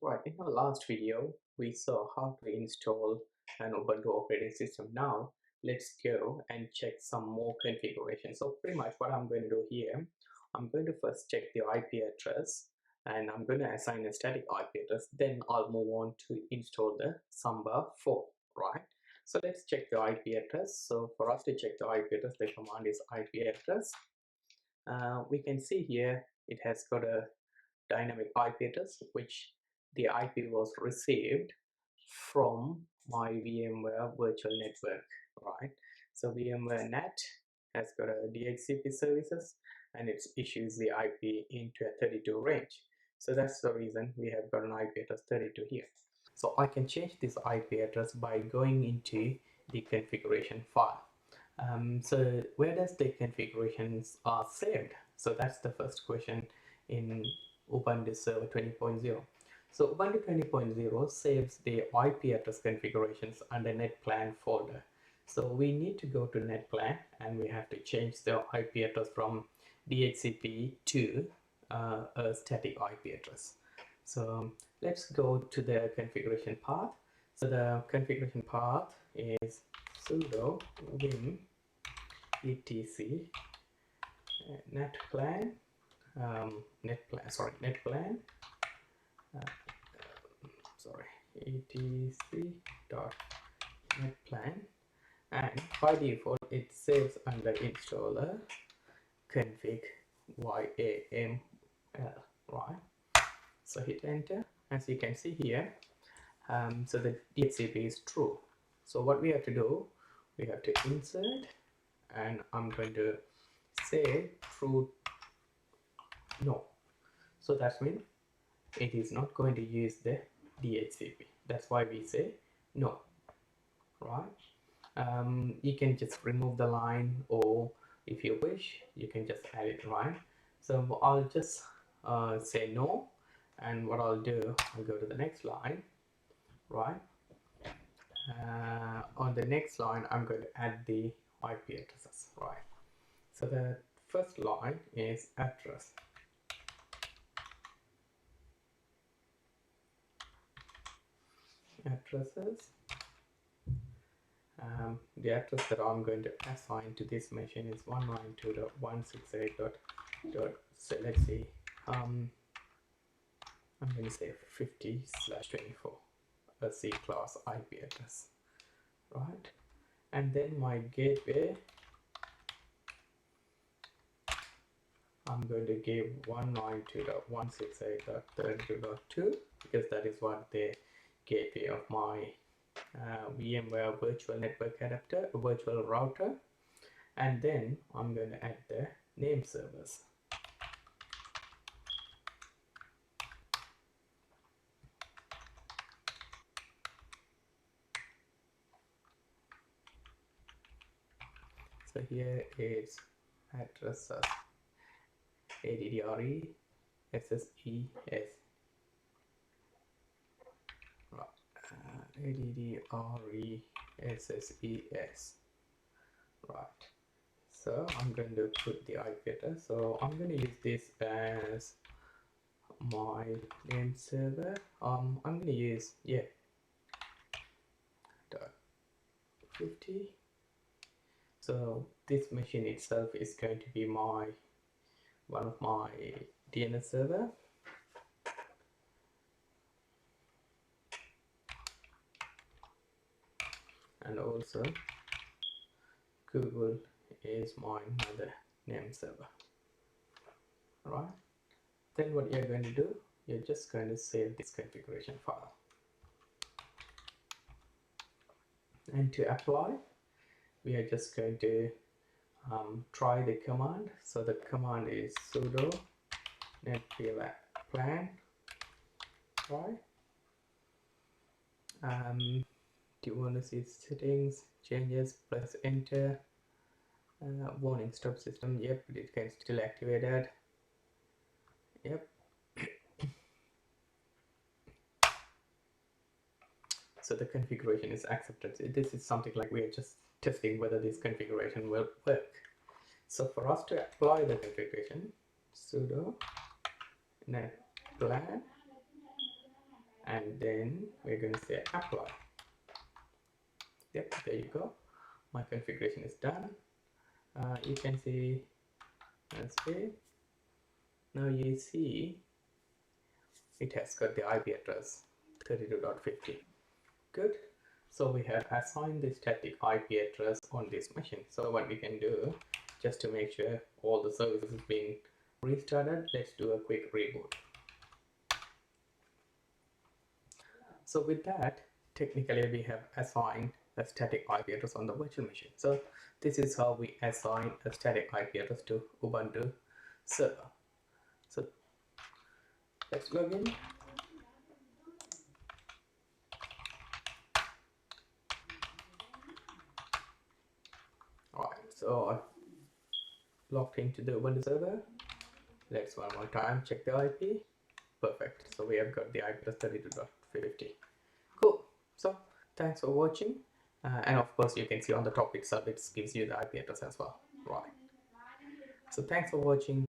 Right, in our last video, we saw how to install an Ubuntu operating system. Now, let's go and check some more configuration. So pretty much what I'm going to do here, I'm going to first check the IP address and I'm going to assign a static IP address. Then I'll move on to install the Samba 4, right? So let's check the IP address. So for us to check the IP address, the command is IP address. We can see here it has got a dynamic IP address, which the IP was received from my VMware virtual network, right? So VMware NAT has got a DHCP services and it issues the IP into a 32 range. So that's the reason we have got an IP address 32 here. So I can change this IP address by going into the configuration file. So where does the configurations are saved? So that's the first question in Ubuntu Server 20.0. So Ubuntu 20.0 saves the IP address configurations under NetPlan folder. So we need to go to NetPlan and we have to change the IP address from DHCP to a static IP address. So let's go to the configuration path. So the configuration path is sudo vim etc netplan netplan etc.netplan, and by default it saves under installer config yaml, right? So hit enter. As you can see here, so the DHCP is true. So what we have to do, we have to insert, and I'm going to say true no. So that means it is not going to use the DHCP. That's why we say no, right? You can just remove the line, or if you wish, you can just add it, right? So I'll just say no, and what I'll do, I'll go to the next line, right? On the next line, I'm going to add the IP addresses, right? So the first line is addresses. The address that I'm going to assign to this machine is 192.168. So let's see, I'm going to say 50/24, a C class IP address, right? And then my gateway, I'm going to give 192.168.32.2 because that is what the gateway of my VMware virtual network adapter, virtual router, and then I'm going to add the name servers. So here is addresses ADDRE SSES, ADDRE SSES, right? So I'm going to put the IP address. So I'm going to use this as my name server. I'm going to use 50. So this machine itself is going to be one of my DNS server. And also Google is my another name server, right? Then what you're going to do, you're just going to save this configuration file, and to apply, we are just going to try the command. So the command is sudo netplan, right? Do you want to see settings, changes, press enter. Warning, stop system. Yep, it can still activated. Yep. So the configuration is accepted. This is something like we are just testing whether this configuration will work. So for us to apply the configuration, sudo netplan and then we're going to say apply. Yep, there you go. My configuration is done. You can see, let's see. Now you see it has got the IP address 32.50. Good. So we have assigned the static IP address on this machine. So what we can do, just to make sure all the services being restarted, let's do a quick reboot. So with that, technically we have assigned a static IP address on the virtual machine. So this is how we assign a static IP address to Ubuntu server. So let's log in. Alright, so logged into the Ubuntu server. Let's one more time check the IP. Perfect. So we have got the IP address 32.50. Cool. So thanks for watching. And of course, you can see on the top itself, it gives you the IP address as well. Right. So thanks for watching.